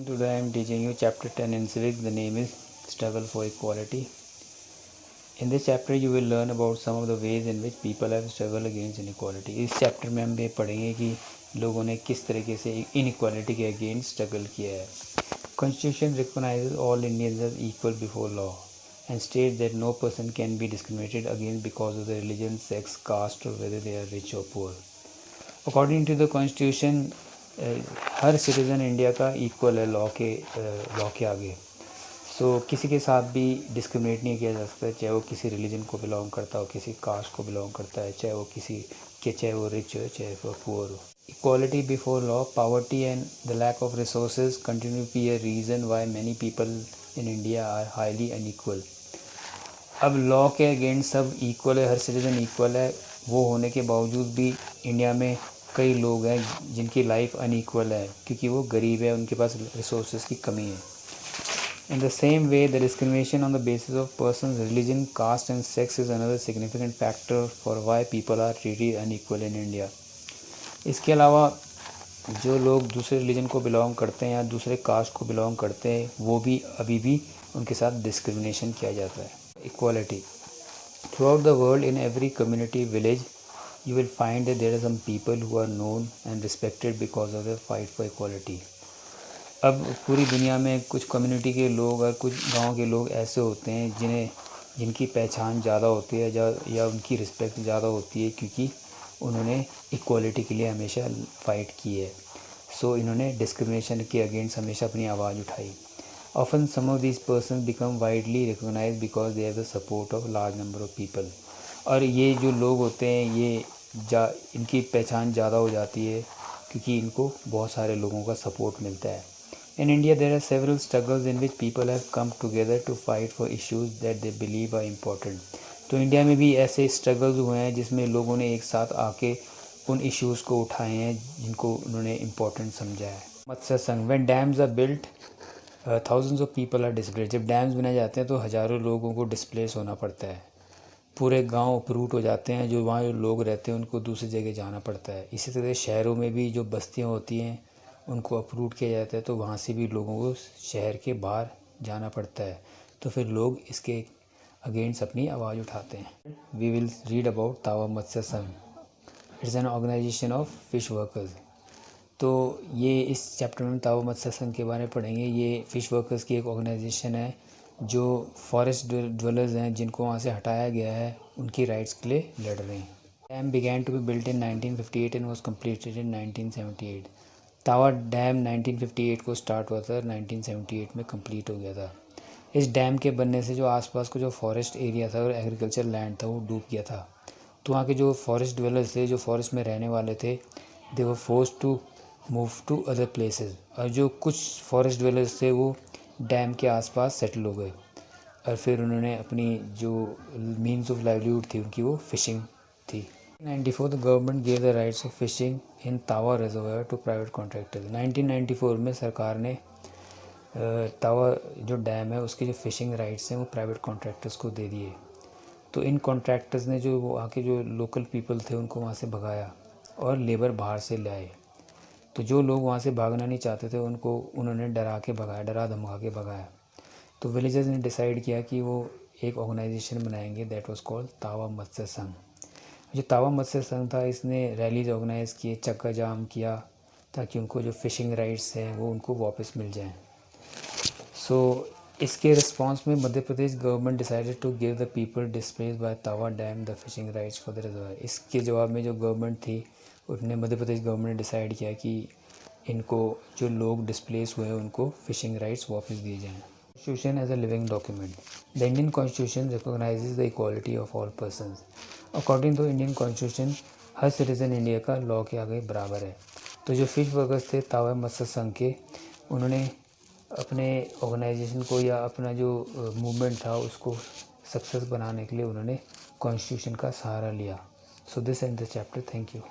Today I am teaching you chapter 10 in civics. The name is Struggle for Equality. In this chapter you will learn about some of the ways in which people have struggled against inequality. इस chapter में हम ये पढ़ेंगे कि लोगों ने किस तरीके से इनइक्वालिटी के अगेंस्ट स्ट्रगल किया है. Constitution recognizes all Indians as equal before law and states that no person can be discriminated against because of their religion, sex, caste or whether they are rich or poor. According to the Constitution, her citizen India का equal है law के आगे. किसी के साथ भी discriminate नहीं किया जा सकता, चाहे वो किसी रिलीजन को बिलोंग करता हो, किसी कास्ट को बिलोंग करता है, चाहे वो रिच हो, चाहे वो पुअर हो. Equality before law, poverty and the lack of resources continue be a reason why many people in India are highly unequal. अब लॉ के अगेंस्ट सब इक्वल है, हर सिटीज़न इक्वल है. वो होने के बावजूद भी इंडिया में कई लोग हैं जिनकी लाइफ अनइक्वल है क्योंकि वो गरीब है, उनके पास रिसोर्सेज की कमी है. In the same way, the discrimination on the basis of person's religion, caste and sex is another significant factor for why people are treated unequal in India. इसके अलावा जो लोग दूसरे रिलीजन को बिलोंग करते हैं या दूसरे कास्ट को बिलोंग करते हैं वो भी अभी भी उनके साथ डिस्क्रिमिनेशन किया जाता है. Equality throughout the world, in every community, village, you will find that there are some people who are known and respected because of their fight for equality. अब पूरी दुनिया में कुछ कम्युनिटी के लोग और कुछ गांव के लोग ऐसे होते हैं जिनकी पहचान ज़्यादा होती है या उनकी रिस्पेक्ट ज़्यादा होती है क्योंकि उन्होंने इक्वालिटी के लिए हमेशा फ़ाइट की है. इन्होंने डिस्क्रिमिनेशन के अगेंस्ट हमेशा अपनी आवाज़ उठाई. Often some of these persons become widely recognized because they have the support of large number of people. और ये जो लोग होते हैं इनकी पहचान ज़्यादा हो जाती है क्योंकि इनको बहुत सारे लोगों का सपोर्ट मिलता है. In India there are several struggles in which people have come together to fight for issues that they believe are important. तो इंडिया में भी ऐसे स्ट्रगल्स हुए हैं जिसमें लोगों ने एक साथ आके उन इश्यूज़ को उठाए हैं जिनको उन्होंने इम्पोर्टेंट समझा है. मत्स्य संघ. When dams are built, thousands of people are displace. जब डैम्स बनाए जाते हैं तो हज़ारों लोगों को डिस्प्लेस होना पड़ता है. पूरे गांव अपरूट हो जाते हैं, जो वहाँ लोग रहते हैं उनको दूसरी जगह जाना पड़ता है. इसी तरह शहरों में भी जो बस्तियाँ होती हैं उनको अपरूट किया जाता है तो वहाँ से भी लोगों को शहर के बाहर जाना पड़ता है. तो फिर लोग इसके अगेंस्ट अपनी आवाज़ उठाते हैं. We will read about Tawa Matsya Sangh. It's an organization of fish workers. तो ये इस चैप्टर में तावा मत्स्य संघ के बारे में पढ़ेंगे. ये फ़िश वर्कर्स की एक ऑर्गेनाइजेशन है जो फॉरेस्ट ड्वेलर्स हैं जिनको वहाँ से हटाया गया है उनकी राइट्स के लिए लड़ रहे हैं. Dam began to be built in 1958 and was completed in 1978. Tawa dam 1958 को स्टार्ट हुआ था, 1978 में कंप्लीट हो गया था. इस डैम के बनने से जो आसपास को जो फॉरेस्ट एरिया था और एग्रीकल्चर लैंड था वो डूब गया था. तो वहाँ के जो फॉरेस्ट ड्वेलर्स थे, जो फॉरेस्ट में रहने वाले थे, they were forced to move to other places. और जो कुछ फॉरेस्ट ड्वेलर्स थे वो डैम के आसपास सेटल हो गए और फिर उन्होंने अपनी जो मीन्स ऑफ लाइवलीहुड थी उनकी वो फिशिंग थी. 1994 the government gave the rights of fishing in तावा रिजर्वायर टू प्राइवेट कॉन्ट्रैक्टर्स. 1994 में सरकार ने तावा जो डैम है उसके जो फिशिंग राइट्स हैं वो प्राइवेट कॉन्ट्रैक्टर्स को दे दिए. तो इन कॉन्ट्रैक्टर्स ने जो वहाँ के जो लोकल पीपल थे उनको वहाँ से भगाया और लेबर बाहर से लाए. तो जो लोग वहाँ से भागना नहीं चाहते थे उन्होंने डरा धमका के भगाया. तो विलेजर्स ने डिसाइड किया कि वो एक ऑर्गेनाइजेशन बनाएंगे, दैट वाज कॉल्ड तावा मत्स्य संघ. जो तावा मत्स्य संघ था इसने रैलीज ऑर्गेनाइज़ किए, चक्का जाम किया ताकि उनको जो फ़िशिंग राइट्स हैं वो उनको वापस मिल जाएं. इसके रिस्पांस में Madhya Pradesh government decided to give the people displaced by Tawa dam the fishing rights for the reservoir. इसके जवाब में जो गवर्नमेंट थी उसने मध्य प्रदेश गवर्नमेंट ने डिसाइड किया कि इनको जो लोग डिस्प्लेस हुए हैं उनको फ़िशिंग राइट्स वापस दिए जाएँ. Constitution as a living document. The Indian constitution recognizes the equality of all persons. According to Indian constitution हर सिटीज़न इंडिया का लॉ के आगे बराबर है. तो जो फिश वर्कर्स थे तावा मत्स्य संघ के, उन्होंने अपने ऑर्गेनाइजेशन को या अपना जो मूवमेंट था उसको सक्सेस बनाने के लिए उन्होंने कॉन्स्टिट्यूशन का सहारा लिया. So this and the chapter. Thank you.